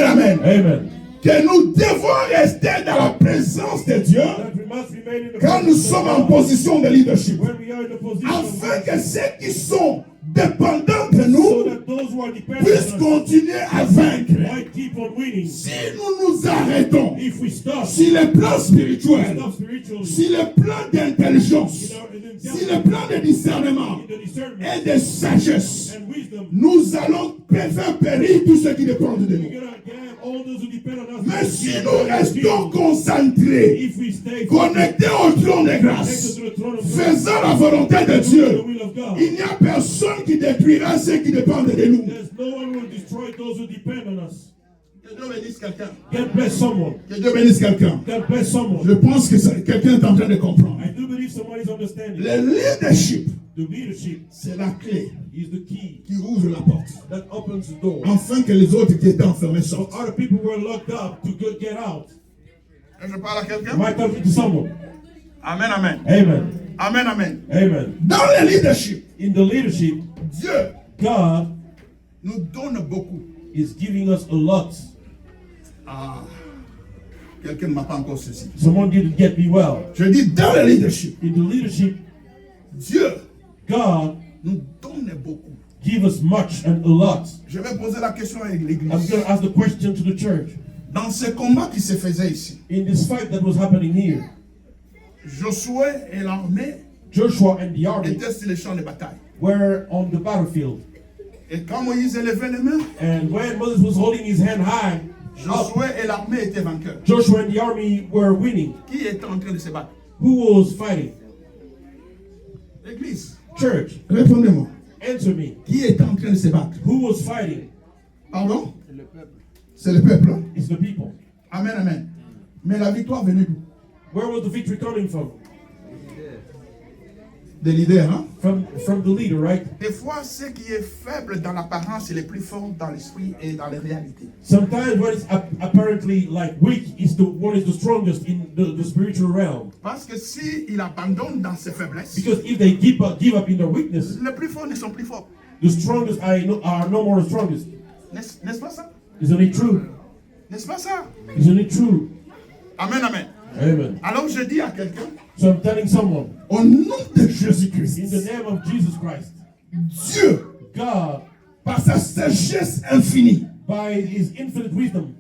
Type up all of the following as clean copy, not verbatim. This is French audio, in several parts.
Amen. Amen. Que nous devons rester dans la présence de Dieu quand nous sommes en position de leadership. Afin que ceux qui sont dépendants de nous puissent continuer à vaincre. Si nous nous arrêtons, si le plan spirituel, si le plan d'intelligence, si le plan de discernement et de sagesse, nous allons faire périr tous ceux qui dépendent de nous. Mais si nous restons concentrés, connectés au trône de grâce, faisant la volonté de Dieu, il n'y a personne qui détruira ceux qui dépendent de nous. Que Dieu bénisse quelqu'un. God bless someone. Que Dieu bénisse quelqu'un. God bless someone. Je pense que quelqu'un est en train de comprendre. I do believe somebody's understanding. Le leadership, c'est la clé is the key qui ouvre la porte. That opens the door. Afin que les autres qui étaient enfermés sortent. Other people were locked up to get out. Je parle à quelqu'un. Am I talking to someone? Amen, amen. Amen. Amen, amen. Amen. Dans le leadership, in the leadership, Dieu God nous donne beaucoup. Is giving us a lot. Ah, quelqu'un ne m'a pas encore saisi. Someone didn't get me well. Je dis dans le leadership. In the leadership, Dieu, God nous donne beaucoup. Give us much and a lot. Je vais poser la question à l'église. I'm going to ask the question to the church. Dans ce combat qui se faisait ici, in this fight that was happening here, Josué et l'armée Joshua and the army étaient sur les champs de bataille. Were on the battlefield. Et quand Moïse élevait les mains, and when Moses was holding his hand high, Josué et l'armée étaient vainqueurs. Joshua and the army were winning. Qui était en train de se battre? Who was fighting? L'église. Church. Répondez-moi. Answer me. Qui était en train de se battre? Who was fighting? Pardon? C'est le peuple. C'est le peuple. Hein? It's the people. Amen, amen. Mais la victoire venait d'où? Where was the victory coming from? Des leaders, hein? From the leader, right? Des fois, ce qui est faible dans l'apparence, il est plus fort dans l'esprit et dans les réalités. Sometimes what is apparently like weak is the one is the strongest in the spiritual realm. Parce que si il abandonne dans ses faiblesses, because if they give up in their weakness, les plus forts ne sont plus forts. The strongest are no more the strongest. N'est-ce pas ça? Isn't it true? N'est-ce pas ça? Isn't it true? Amen, amen. Amen. Alors je dis à quelqu'un, so I'm telling someone, au nom de Jésus-Christ, in the name of Jesus Christ, Dieu, God, par sa sagesse infinie, by His infinite wisdom,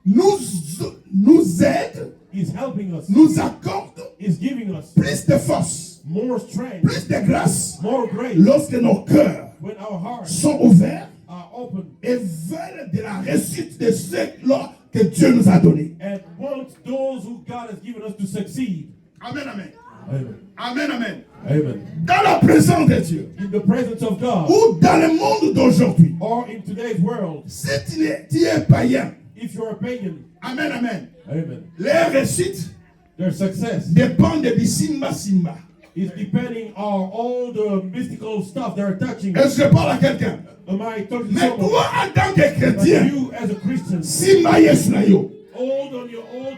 nous aide, is helping us, nous accorde, is giving us plus de force, more strength, plus de grâce, more grace, lorsque nos cœurs when our hearts sont ouverts are open et veulent de la réussite de ceux-là que Dieu nous a donné. And want those who God has given us to succeed. Amen, amen. Amen. Amen, amen. Amen. Dans la présence de Dieu, in the presence of God, ou dans le monde d'aujourd'hui, or in today's world, si tu es païen, if you're a pagan, amen, amen. Amen. Leur réussite, their success, dépend de Simba. Is depending on all the mystical stuff they're touching. Est-ce que je parle à quelqu'un? Am I talking to Mais someone? toi, en tant que chrétien, you as a Christian, Simba Yesu na yo. Hold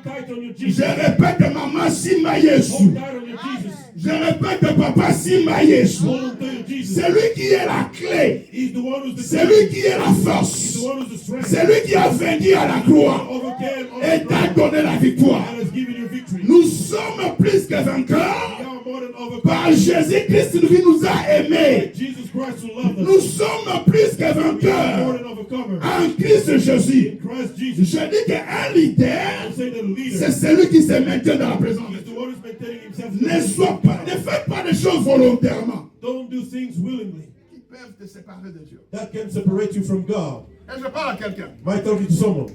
tight on your Jesus. Je répète, maman, Simba Yesu. Hold tight on your Jesus. Je répète, papa, Simba Yesu. Hold on to your Jesus. C'est lui qui est la clé. He's the one who's the C'est lui qui est la force. He's the one who's the strength. C'est lui qui a vaincu à la croix et t'a donné la victoire. And has given you victory. Nous sommes plus que vainqueurs. Par Jésus-Christ qui nous a aimés. Jesus Christ who loved us. Nous sommes plus que vainqueurs. En Christ Jésus. Je dis qu'un leader, c'est celui qui se maintient dans la présence de Dieu. Ne faites pas des choses volontairement. Don't do things willingly. Qui peuvent te séparer de Dieu. That can separate you from God. Et je parle à quelqu'un. Am I talking to someone?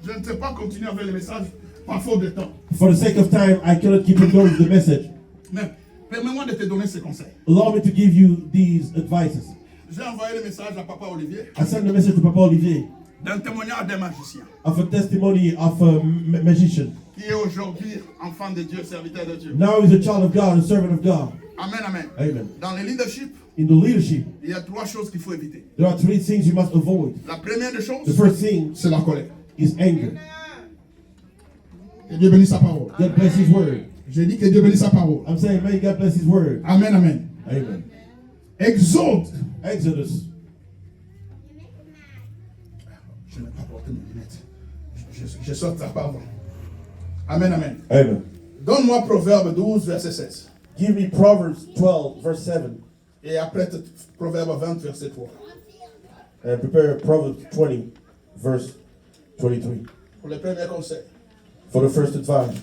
Je ne sais pas continuer avec le message par faute de temps. For the sake of time, I cannot keep on going with the message. Mais permets-moi de te donner ces conseils. Allow me to give you these advices. J'ai envoyé le message à Papa Olivier. I sent the message to Papa Olivier. D'un témoignage d'un magicien. Of a testimony of a magician. Qui est aujourd'hui enfant de Dieu, serviteur de Dieu. Now he's a child of God, a servant of God. Amen, amen. Amen. Dans le leadership, in the leadership, il y a trois choses qu'il faut éviter. There are three things you must avoid. La première des choses, the first thing, c'est la colère. Is anger. Que Dieu bénisse sa parole. God bless His word. Je dis que Dieu bénisse sa parole. I'm saying, may God bless His word. Amen, amen. Amen. Exodus. Je n'ai pas porté mes lunettes. Je sors ça pas avant. Amen, amen. Amen. Donne-moi Proverbe 12, verset 16. Give me Proverbs 12, verse 7. Et après, Proverbe 20, verset 3. And prepare Proverbs 20, verse 23. Pour les premiers conseils. For the first advice.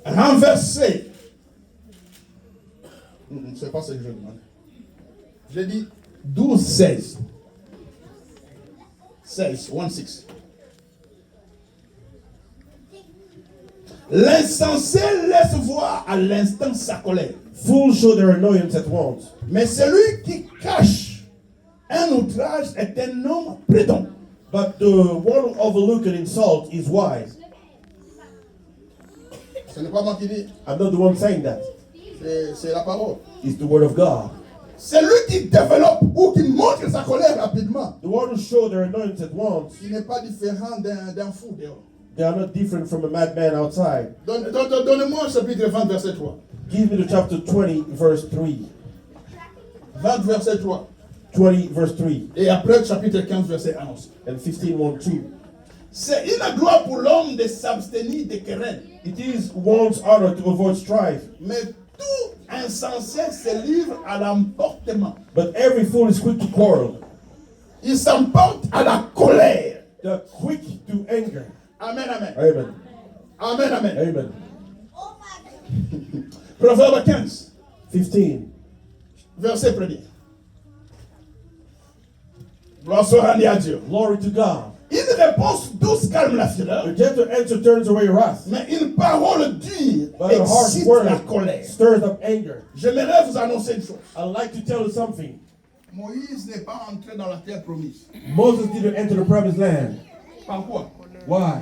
Renverser. C'est pas ce que je demande. J'ai dit 12, 16. 16, 1, 6. L'insensé laisse voir à l'instant sa colère. Fools show their annoyance at once. Mais celui qui cache un outrage est un homme prudent. But the one who overlook an insult is wise. Ce n'est pas moi qui dis, I'm not the one saying that. c'est la parole. It's the word of God. C'est lui qui développe ou qui montre sa colère rapidement. The one who show their annoyance at once, Il n'est pas différent d'un fou dehors. they are not different from a madman outside. Donnez-moi le chapitre 20, verset 3. Give me the chapter 20, verse 3. 20, verset 3. 20, verse 3. Et après le chapitre 15, verset 11. And 15, 1, 2. C'est une gloire pour l'homme de s'abstenir des querelles. It is one's honor to avoid strife. Mais tout insensé se livre à l'emportement. But every fool is quick to quarrel. Il s'emporte à la colère. They're quick to anger. Amen, amen. Amen. Amen, amen. Amen. Proverbe 15, 15. verset 1er. Gloire soit rendue à Dieu. Glory to God. Une réponse douce calme la A fureur, gentle answer turns away wrath, mais une parole dure but a harsh excite word la colère. stirs up anger. J'aimerais vous annoncer une chose. I'd like to tell you something. Moïse n'est pas entré dans la terre promise. Moses didn't enter the promised land. Par quoi? Why?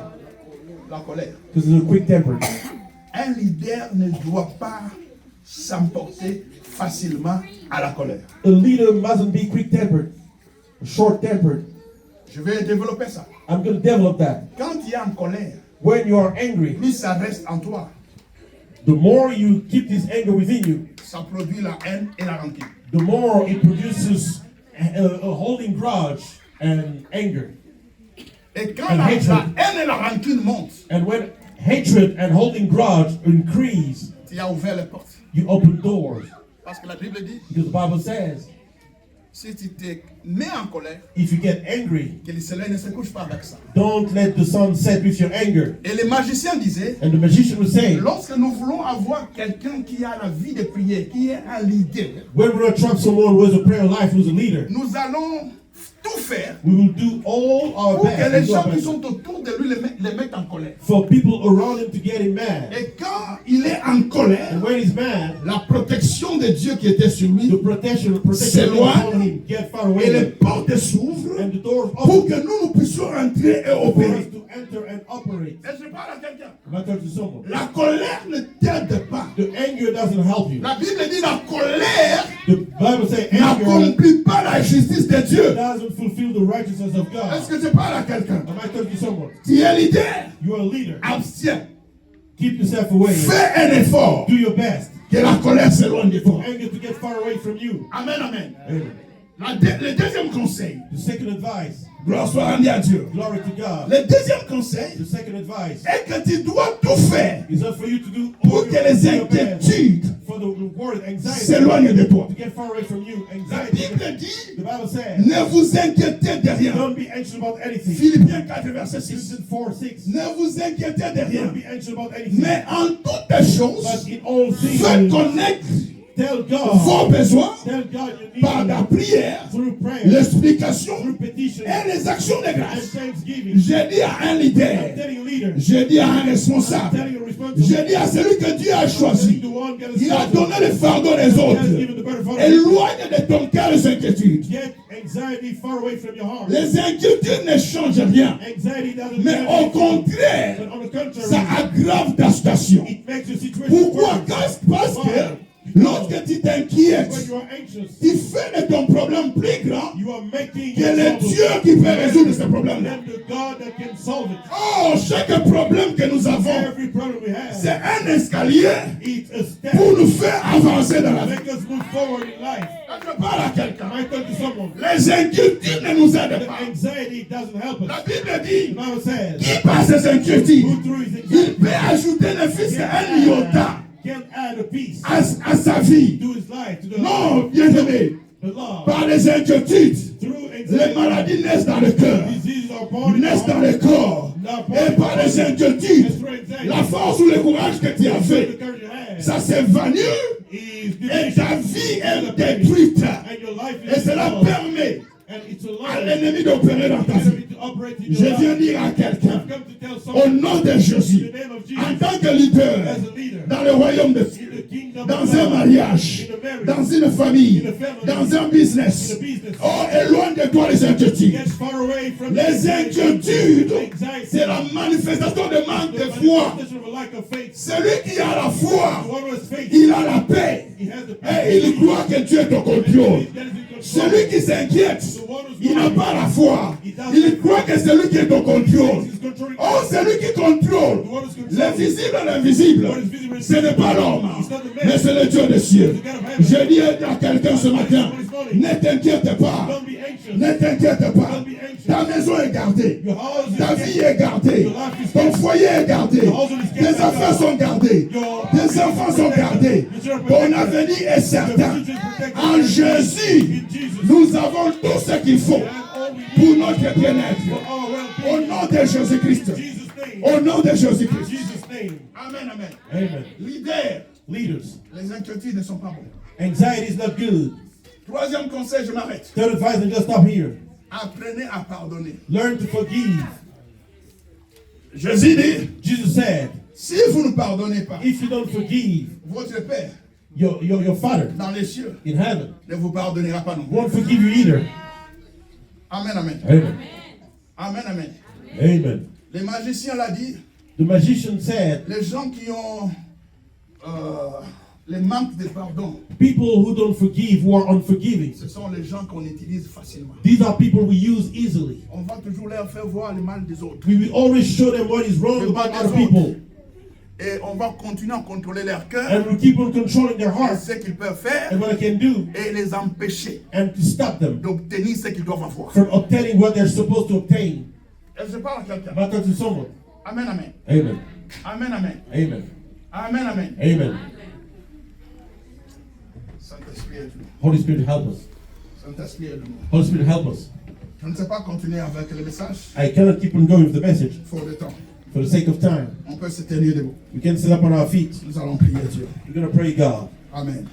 La colère. Because he was quick tempered. Un leader ne doit pas s'emporter facilement à la colère. A leader mustn't be quick tempered, short tempered. Je vais développer ça. I'm going to develop that. Quand tu es en colère, When you are angry, plus ça reste en toi, the more you keep this anger within you, ça produit la haine et la rancune. the more it produces a holding grudge and anger. Et quand And la hatred. haine et la rancune montent, And when hatred and holding grudge increase, tu as ouvert les portes. you open doors. Parce que la Bible dit, Because the Bible says, si tu te mets en colère, if you get angry, que le soleil ne se couche pas avec ça. don't let the sun set with your anger. Et les magiciens disaient, And the magician was saying, lorsque nous voulons avoir quelqu'un qui a la vie de prière, qui est un leader, when we're going to trump someone who has a prayer life, who's a leader, nous allons tout faire we will do all our pour que best les to do gens our qui best sont autour de lui les mettent en colère. for people around him to get him mad. Et quand il est en colère, And when he's mad, la protection de Dieu qui était sur lui, the protection s'éloigne on him, get far et away, les portes s'ouvrent and the doors pour open que nous puissions rentrer et for us opérer. to enter and operate. Et je parle à quelqu'un. Am I talking to someone? La colère ne t'aide pas. The anger doesn't help you. La Bible dit la colère The Bible says anger n'accomplit pas la justice de Dieu. doesn't fulfill the righteousness of Est-ce God. que je parle à quelqu'un? Am I talking to someone? Tu es leader. You are a leader. Abstiens. Keep yourself away. Fais un effort. Do your best. Que la colère s'éloigne de toi. Anger to get far away from you. Amen, amen. Amen. Le deuxième conseil. The second advice, Gloire soit rendue à Dieu. glory to God. Le deuxième conseil The second advice est que tu dois tout faire is up for you to do pour all que les your best inquiétudes for the word anxiety s'éloignent de toi. to get far away from you. La Anxiety. Bible dit, The Bible says, ne vous inquiétez de rien. don't be anxious about anything. Philippiens 4, verset 6. Philippians 4:6. Ne vous inquiétez de rien. Don't be anxious about anything. Mais en toutes choses, But in all faites things, connaître tell God, vos besoins tell God you par la need prière, through prayer, l'explication through petition, et les actions de and grâce. thanksgiving. J'ai dit à un I'm leader, telling you, leader, j'ai dit à un I'm responsable, telling you, responsible, j'ai dit à celui que Dieu a choisi, the one God il a has donné le fardeau des He has autres. given the burden for us. Éloigne de ton cœur les inquiétudes. Get anxiety far away from your heart. Les inquiétudes ne changent rien, Anxiety doesn't mais au contraire, but on the contrary, ça aggrave ta situation. it makes your situation Pourquoi? worse. Parce que Lorsque tu t'inquiètes, when you are anxious, tu fais de ton problème plus grand you are making que le Dieu qui peut résoudre ce problème-là. them the God that can solve it. Oh, chaque problème que nous avons, Every problem we have, c'est un escalier it's a step pour nous faire avancer dans la to vie. make us move forward in life. Je parle à quelqu'un. I talk to someone. Les inquiétudes ne nous aident The pas. anxiety doesn't help us. La Bible The dit, Bible says, qui par ses inquiétudes, who through his il anxiety peut ajouter ne fût-ce qu'un iota can add a piece à sa vie. to his life, to the Non, bien-aimé, the law. par les inquiétudes, Through les anxiety, maladies naissent dans le cœur, diseases are born in naissent the dans heart. le corps. Et par les inquiétudes, la force ou le courage que tu avais, ça s'évanouit et ta vie est détruite. Et cela permet à l'ennemi d'opérer dans ta vie. Je viens dire à quelqu'un, au nom de Jésus, en tant que leader, dans le royaume de Dieu, dans un mariage, dans une famille, dans un business, oh, éloigne de toi les inquiétudes. Les inquiétudes, c'est la manifestation de manque de foi. Celui qui a la foi, il a la paix. Et il croit que Dieu est au contrôle. Celui qui s'inquiète, il n'a pas la foi. Il croit que c'est lui qui est au contrôle. Oh, c'est lui qui contrôle l'invisible et l'invisible. Ce n'est pas l'homme, mais c'est le Dieu des cieux. Je dis à quelqu'un ce matin, ne t'inquiète pas. Ne t'inquiète pas. Ta maison est gardée. Ta vie est gardée. Ton foyer est gardé. Tes affaires sont gardées. Tes enfants sont gardés. Ton avenir est certain. En Jésus, nous avons tout ce qu'il faut pour notre bien-être. Au nom de Jésus-Christ. Au nom de Jésus-Christ. Amen, amen. Amen. Leaders, les inquiétudes ne sont pas bonnes. Anxiety is not good. Troisième conseil, je m'arrête. Third advice, and just stop here. Apprenez à pardonner. Learn to forgive. Jésus dit, Jesus said, si vous ne pardonnez pas, if you don't forgive, votre Père your Father dans les cieux in heaven ne vous pardonnera pas non plus. won't forgive you either. Amen, amen. Amen. Amen, amen. Amen. Les magiciens l'ont dit, The magician said, les gens qui ont les manques de pardon, people who don't forgive, who are unforgiving, ce sont les gens qu'on utilise facilement. these are people we use easily. On va toujours leur faire voir le mal des autres. We will always show them what is wrong about other people. Et on va continuer à contrôler leur cœur, And we keep on controlling their et hearts ce qu'ils peuvent faire, and what I can do et les empêcher and to stop them d'obtenir ce qu'ils doivent avoir. from obtaining what they're supposed to obtain. Et je parle à quelqu'un. But to someone. Amen, amen. Amen. Amen, amen. Amen. Amen, amen. Amen. Saint-Esprit est nous. Holy Spirit, help us. Saint-Esprit est nous. Holy Spirit, help us. Je ne sais pas continuer avec le message. I cannot keep on going with the message Faute de temps. for the sake of time. On peut se tenir debout. We can sit up on our feet. Nous allons prier Dieu. We're going to pray God. Amen.